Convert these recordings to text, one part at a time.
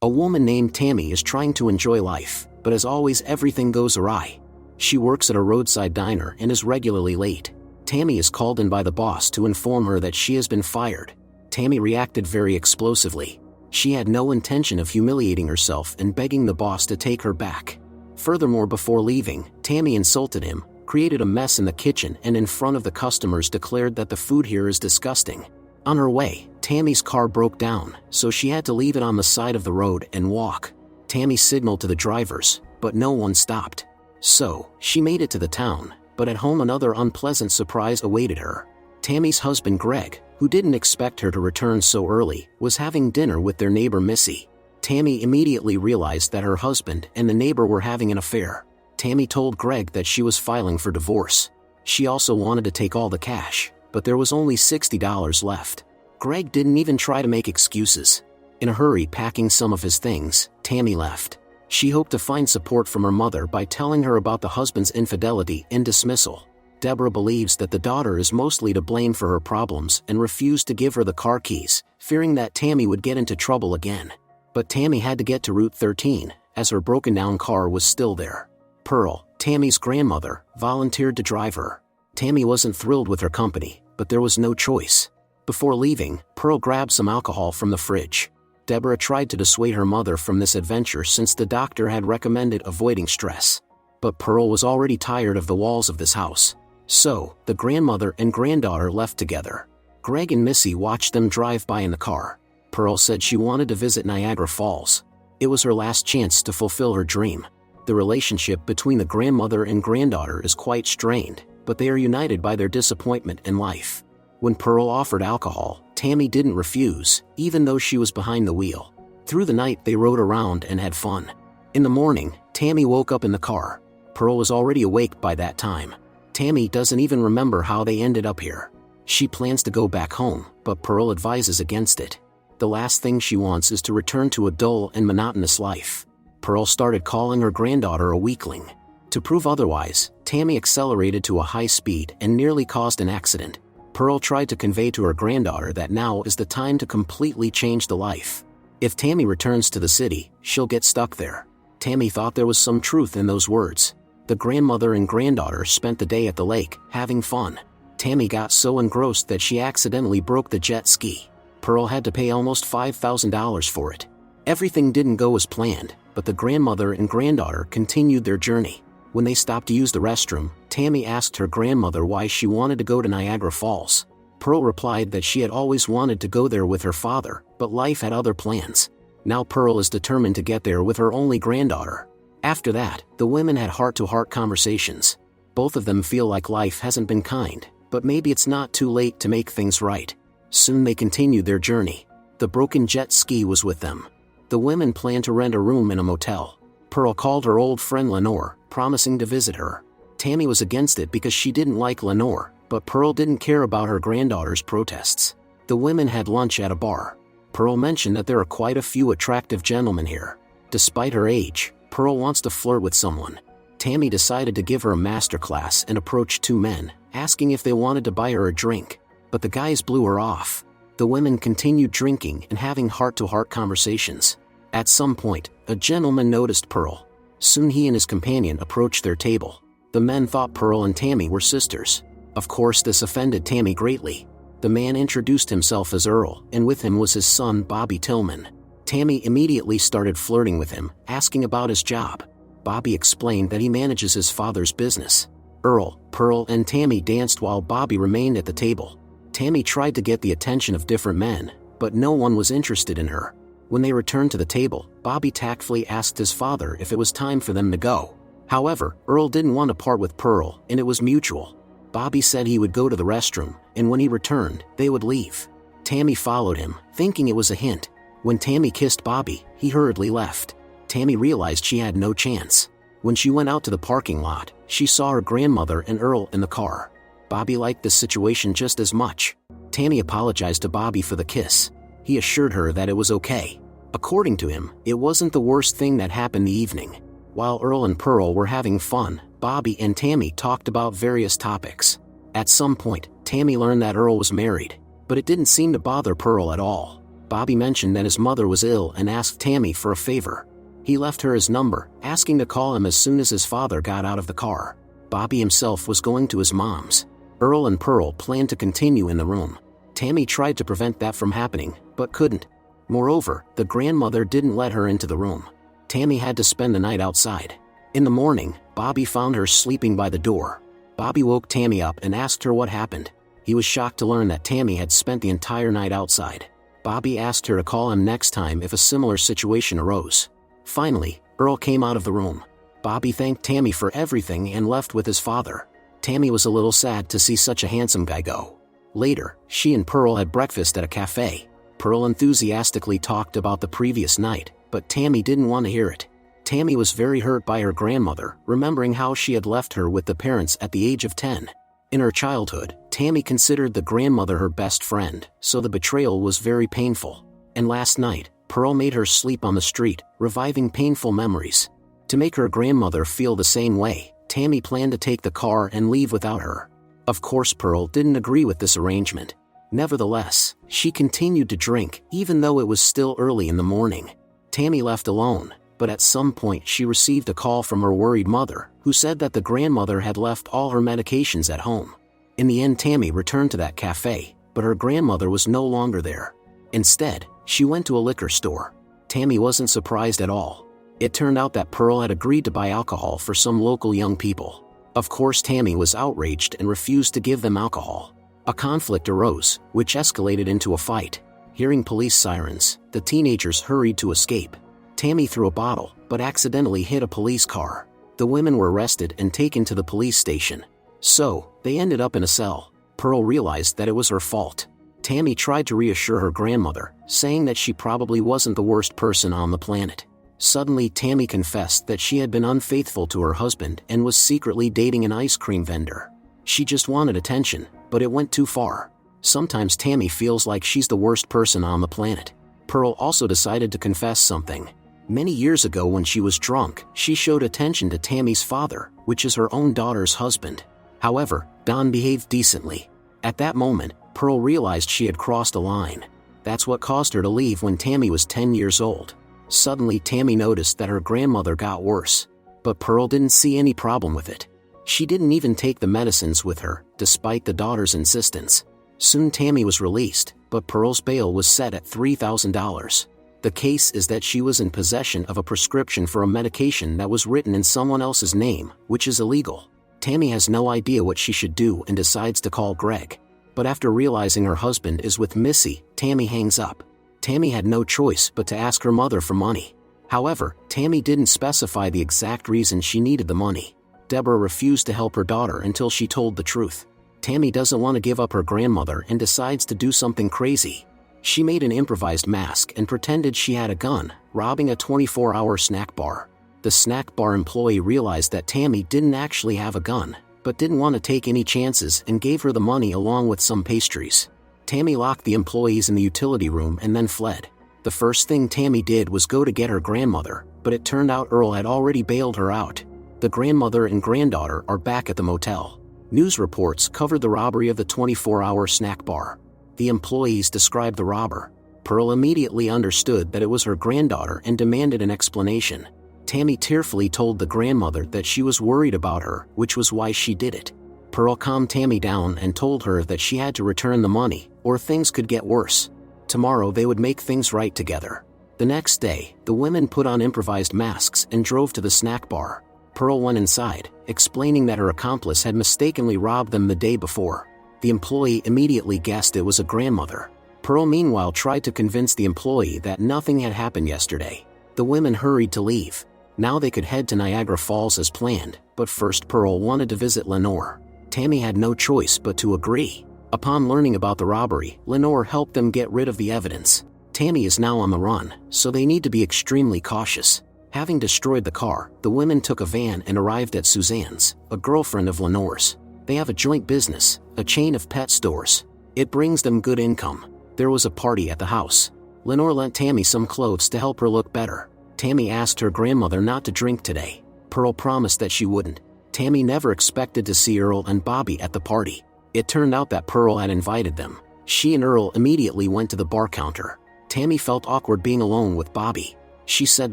A woman named Tammy is trying to enjoy life, but as always everything goes awry. She works at a roadside diner and is regularly late. Tammy is called in by the boss to inform her that she has been fired. Tammy reacted very explosively. She had no intention of humiliating herself and begging the boss to take her back. Furthermore, before leaving, Tammy insulted him, created a mess in the kitchen, and in front of the customers declared that the food here is disgusting. On her way, Tammy's car broke down, so she had to leave it on the side of the road and walk. Tammy signaled to the drivers, but no one stopped. So, she made it to the town, but at home another unpleasant surprise awaited her. Tammy's husband Greg, who didn't expect her to return so early, was having dinner with their neighbor Missy. Tammy immediately realized that her husband and the neighbor were having an affair. Tammy told Greg that she was filing for divorce. She also wanted to take all the cash, but there was only $60 left. Greg didn't even try to make excuses. In a hurry, packing some of his things, Tammy left. She hoped to find support from her mother by telling her about the husband's infidelity and dismissal. Deborah believes that the daughter is mostly to blame for her problems and refused to give her the car keys, fearing that Tammy would get into trouble again. But Tammy had to get to Route 13, as her broken-down car was still there. Pearl, Tammy's grandmother, volunteered to drive her. Tammy wasn't thrilled with her company, but there was no choice. Before leaving, Pearl grabbed some alcohol from the fridge. Deborah tried to dissuade her mother from this adventure since the doctor had recommended avoiding stress. But Pearl was already tired of the walls of this house. So, the grandmother and granddaughter left together. Greg and Missy watched them drive by in the car. Pearl said she wanted to visit Niagara Falls. It was her last chance to fulfill her dream. The relationship between the grandmother and granddaughter is quite strained, but they are united by their disappointment in life. When Pearl offered alcohol, Tammy didn't refuse, even though she was behind the wheel. Through the night they rode around and had fun. In the morning, Tammy woke up in the car. Pearl was already awake by that time. Tammy doesn't even remember how they ended up here. She plans to go back home, but Pearl advises against it. The last thing she wants is to return to a dull and monotonous life. Pearl started calling her granddaughter a weakling. To prove otherwise, Tammy accelerated to a high speed and nearly caused an accident. Pearl tried to convey to her granddaughter that now is the time to completely change the life. If Tammy returns to the city, she'll get stuck there. Tammy thought there was some truth in those words. The grandmother and granddaughter spent the day at the lake, having fun. Tammy got so engrossed that she accidentally broke the jet ski. Pearl had to pay almost $5,000 for it. Everything didn't go as planned, but the grandmother and granddaughter continued their journey. When they stopped to use the restroom, Tammy asked her grandmother why she wanted to go to Niagara Falls. Pearl replied that she had always wanted to go there with her father, but life had other plans. Now Pearl is determined to get there with her only granddaughter. After that, the women had heart-to-heart conversations. Both of them feel like life hasn't been kind, but maybe it's not too late to make things right. Soon they continued their journey. The broken jet ski was with them. The women planned to rent a room in a motel. Pearl called her old friend Lenore, promising to visit her. Tammy was against it because she didn't like Lenore, but Pearl didn't care about her granddaughter's protests. The women had lunch at a bar. Pearl mentioned that there are quite a few attractive gentlemen here. Despite her age, Pearl wants to flirt with someone. Tammy decided to give her a masterclass and approached two men, asking if they wanted to buy her a drink. But the guys blew her off. The women continued drinking and having heart-to-heart conversations. At some point, a gentleman noticed Pearl. Soon he and his companion approached their table. The men thought Pearl and Tammy were sisters. Of course, this offended Tammy greatly. The man introduced himself as Earl, and with him was his son Bobby Tillman. Tammy immediately started flirting with him, asking about his job. Bobby explained that he manages his father's business. Earl, Pearl, and Tammy danced while Bobby remained at the table. Tammy tried to get the attention of different men, but no one was interested in her. When they returned to the table, Bobby tactfully asked his father if it was time for them to go. However, Earl didn't want to part with Pearl, and it was mutual. Bobby said he would go to the restroom, and when he returned, they would leave. Tammy followed him, thinking it was a hint. When Tammy kissed Bobby, he hurriedly left. Tammy realized she had no chance. When she went out to the parking lot, she saw her grandmother and Earl in the car. Bobby liked this situation just as much. Tammy apologized to Bobby for the kiss. He assured her that it was okay. According to him, it wasn't the worst thing that happened the evening. While Earl and Pearl were having fun, Bobby and Tammy talked about various topics. At some point, Tammy learned that Earl was married, but it didn't seem to bother Pearl at all. Bobby mentioned that his mother was ill and asked Tammy for a favor. He left her his number, asking to call him as soon as his father got out of the car. Bobby himself was going to his mom's. Earl and Pearl planned to continue in the room. Tammy tried to prevent that from happening, but couldn't. Moreover, the grandmother didn't let her into the room. Tammy had to spend the night outside. In the morning, Bobby found her sleeping by the door. Bobby woke Tammy up and asked her what happened. He was shocked to learn that Tammy had spent the entire night outside. Bobby asked her to call him next time if a similar situation arose. Finally, Earl came out of the room. Bobby thanked Tammy for everything and left with his father. Tammy was a little sad to see such a handsome guy go. Later, she and Pearl had breakfast at a cafe. Pearl enthusiastically talked about the previous night, but Tammy didn't want to hear it. Tammy was very hurt by her grandmother, remembering how she had left her with the parents at the age of 10. In her childhood, Tammy considered the grandmother her best friend, so the betrayal was very painful. And last night, Pearl made her sleep on the street, reviving painful memories. To make her grandmother feel the same way, Tammy planned to take the car and leave without her. Of course, Pearl didn't agree with this arrangement. Nevertheless, she continued to drink, even though it was still early in the morning. Tammy left alone, but at some point she received a call from her worried mother, who said that the grandmother had left all her medications at home. In the end, Tammy returned to that cafe, but her grandmother was no longer there. Instead, she went to a liquor store. Tammy wasn't surprised at all. It turned out that Pearl had agreed to buy alcohol for some local young people. Of course, Tammy was outraged and refused to give them alcohol. A conflict arose, which escalated into a fight. Hearing police sirens, the teenagers hurried to escape. Tammy threw a bottle, but accidentally hit a police car. The women were arrested and taken to the police station. So, they ended up in a cell. Pearl realized that it was her fault. Tammy tried to reassure her grandmother, saying that she probably wasn't the worst person on the planet. Suddenly, Tammy confessed that she had been unfaithful to her husband and was secretly dating an ice cream vendor. She just wanted attention, but it went too far. Sometimes Tammy feels like she's the worst person on the planet. Pearl also decided to confess something. Many years ago when she was drunk, she showed attention to Tammy's father, which is her own daughter's husband. However, Don behaved decently. At that moment, Pearl realized she had crossed a line. That's what caused her to leave when Tammy was 10 years old. Suddenly, Tammy noticed that her grandmother got worse. But Pearl didn't see any problem with it. She didn't even take the medicines with her, despite the daughter's insistence. Soon Tammy was released, but Pearl's bail was set at $3,000. The case is that she was in possession of a prescription for a medication that was written in someone else's name, which is illegal. Tammy has no idea what she should do and decides to call Greg. But after realizing her husband is with Missy, Tammy hangs up. Tammy had no choice but to ask her mother for money. However, Tammy didn't specify the exact reason she needed the money. Deborah refused to help her daughter until she told the truth. Tammy doesn't want to give up her grandmother and decides to do something crazy. She made an improvised mask and pretended she had a gun, robbing a 24-hour snack bar. The snack bar employee realized that Tammy didn't actually have a gun, but didn't want to take any chances and gave her the money along with some pastries. Tammy locked the employees in the utility room and then fled. The first thing Tammy did was go to get her grandmother, but it turned out Earl had already bailed her out. The grandmother and granddaughter are back at the motel. News reports covered the robbery of the 24-hour snack bar. The employees described the robber. Pearl immediately understood that it was her granddaughter and demanded an explanation. Tammy tearfully told the grandmother that she was worried about her, which was why she did it. Pearl calmed Tammy down and told her that she had to return the money, or things could get worse. Tomorrow they would make things right together. The next day, the women put on improvised masks and drove to the snack bar. Pearl went inside, explaining that her accomplice had mistakenly robbed them the day before. The employee immediately guessed it was a grandmother. Pearl meanwhile tried to convince the employee that nothing had happened yesterday. The women hurried to leave. Now they could head to Niagara Falls as planned, but first Pearl wanted to visit Lenore. Tammy had no choice but to agree. Upon learning about the robbery, Lenore helped them get rid of the evidence. Tammy is now on the run, so they need to be extremely cautious. Having destroyed the car, the women took a van and arrived at Suzanne's, a girlfriend of Lenore's. They have a joint business, a chain of pet stores. It brings them good income. There was a party at the house. Lenore lent Tammy some clothes to help her look better. Tammy asked her grandmother not to drink today. Pearl promised that she wouldn't. Tammy never expected to see Earl and Bobby at the party. It turned out that Pearl had invited them. She and Earl immediately went to the bar counter. Tammy felt awkward being alone with Bobby. She said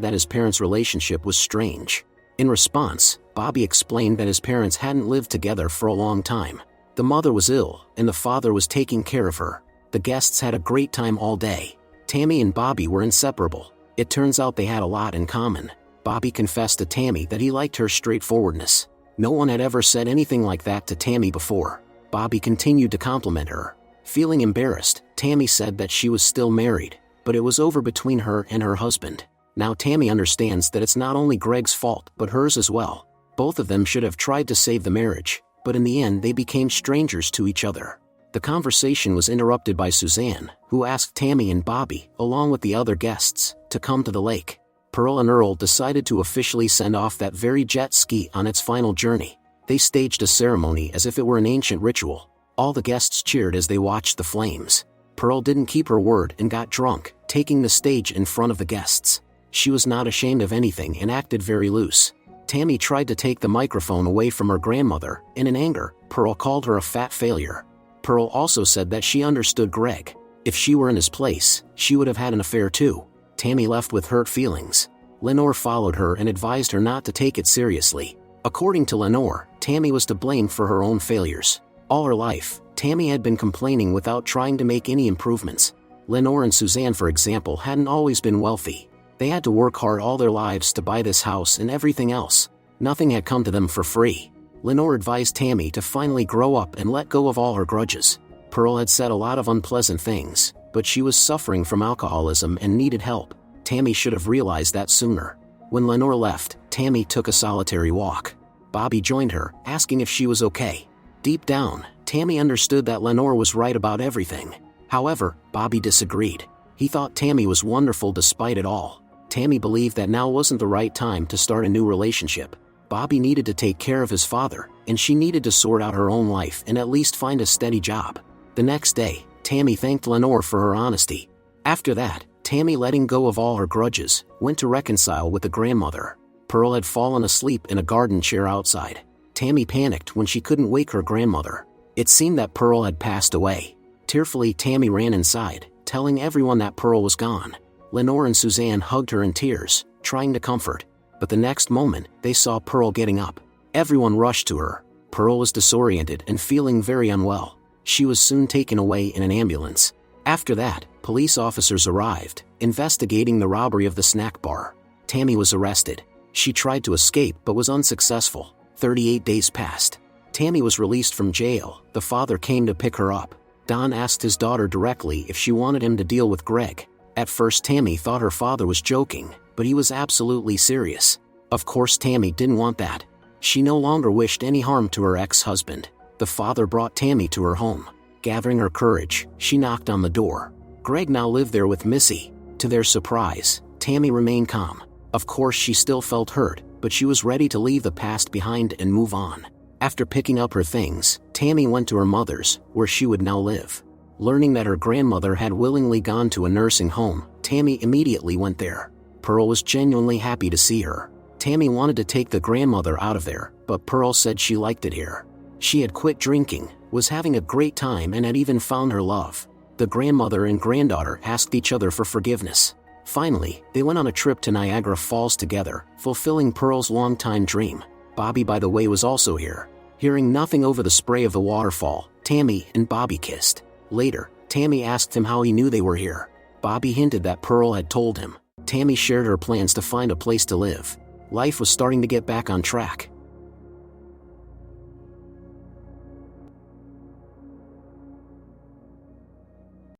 that his parents' relationship was strange. In response, Bobby explained that his parents hadn't lived together for a long time. The mother was ill, and the father was taking care of her. The guests had a great time all day. Tammy and Bobby were inseparable. It turns out they had a lot in common. Bobby confessed to Tammy that he liked her straightforwardness. No one had ever said anything like that to Tammy before. Bobby continued to compliment her. Feeling embarrassed, Tammy said that she was still married, but it was over between her and her husband. Now Tammy understands that it's not only Greg's fault but hers as well. Both of them should have tried to save the marriage, but in the end they became strangers to each other. The conversation was interrupted by Suzanne, who asked Tammy and Bobby, along with the other guests, to come to the lake. Pearl and Earl decided to officially send off that very jet ski on its final journey. They staged a ceremony as if it were an ancient ritual. All the guests cheered as they watched the flames. Pearl didn't keep her word and got drunk, taking the stage in front of the guests. She was not ashamed of anything and acted very loose. Tammy tried to take the microphone away from her grandmother, and in anger, Pearl called her a fat failure. Pearl also said that she understood Greg. If she were in his place, she would have had an affair too. Tammy left with hurt feelings. Lenore followed her and advised her not to take it seriously. According to Lenore, Tammy was to blame for her own failures. All her life, Tammy had been complaining without trying to make any improvements. Lenore and Suzanne, for example, hadn't always been wealthy. They had to work hard all their lives to buy this house and everything else. Nothing had come to them for free. Lenore advised Tammy to finally grow up and let go of all her grudges. Pearl had said a lot of unpleasant things, but she was suffering from alcoholism and needed help. Tammy should have realized that sooner. When Lenore left, Tammy took a solitary walk. Bobby joined her, asking if she was okay. Deep down, Tammy understood that Lenore was right about everything. However, Bobby disagreed. He thought Tammy was wonderful despite it all. Tammy believed that now wasn't the right time to start a new relationship. Bobby needed to take care of his father, and she needed to sort out her own life and at least find a steady job. The next day, Tammy thanked Lenore for her honesty. After that, Tammy, letting go of all her grudges, went to reconcile with the grandmother. Pearl had fallen asleep in a garden chair outside. Tammy panicked when she couldn't wake her grandmother. It seemed that Pearl had passed away. Tearfully, Tammy ran inside, telling everyone that Pearl was gone. Lenore and Suzanne hugged her in tears, trying to comfort. But the next moment, they saw Pearl getting up. Everyone rushed to her. Pearl was disoriented and feeling very unwell. She was soon taken away in an ambulance. After that, police officers arrived, investigating the robbery of the snack bar. Tammy was arrested. She tried to escape but was unsuccessful. 38 days passed. Tammy was released from jail. The father came to pick her up. Don asked his daughter directly if she wanted him to deal with Greg. At first, Tammy thought her father was joking, but he was absolutely serious. Of course, Tammy didn't want that. She no longer wished any harm to her ex-husband. The father brought Tammy to her home. Gathering her courage, she knocked on the door. Greg now lived there with Missy. To their surprise, Tammy remained calm. Of course, she still felt hurt, but she was ready to leave the past behind and move on. After picking up her things, Tammy went to her mother's, where she would now live. Learning that her grandmother had willingly gone to a nursing home, Tammy immediately went there. Pearl was genuinely happy to see her. Tammy wanted to take the grandmother out of there, but Pearl said she liked it here. She had quit drinking, was having a great time, and had even found her love. The grandmother and granddaughter asked each other for forgiveness. Finally, they went on a trip to Niagara Falls together, fulfilling Pearl's longtime dream. Bobby, by the way, was also here. Hearing nothing over the spray of the waterfall, Tammy and Bobby kissed. Later, Tammy asked him how he knew they were here. Bobby hinted that Pearl had told him. Tammy shared her plans to find a place to live. Life was starting to get back on track.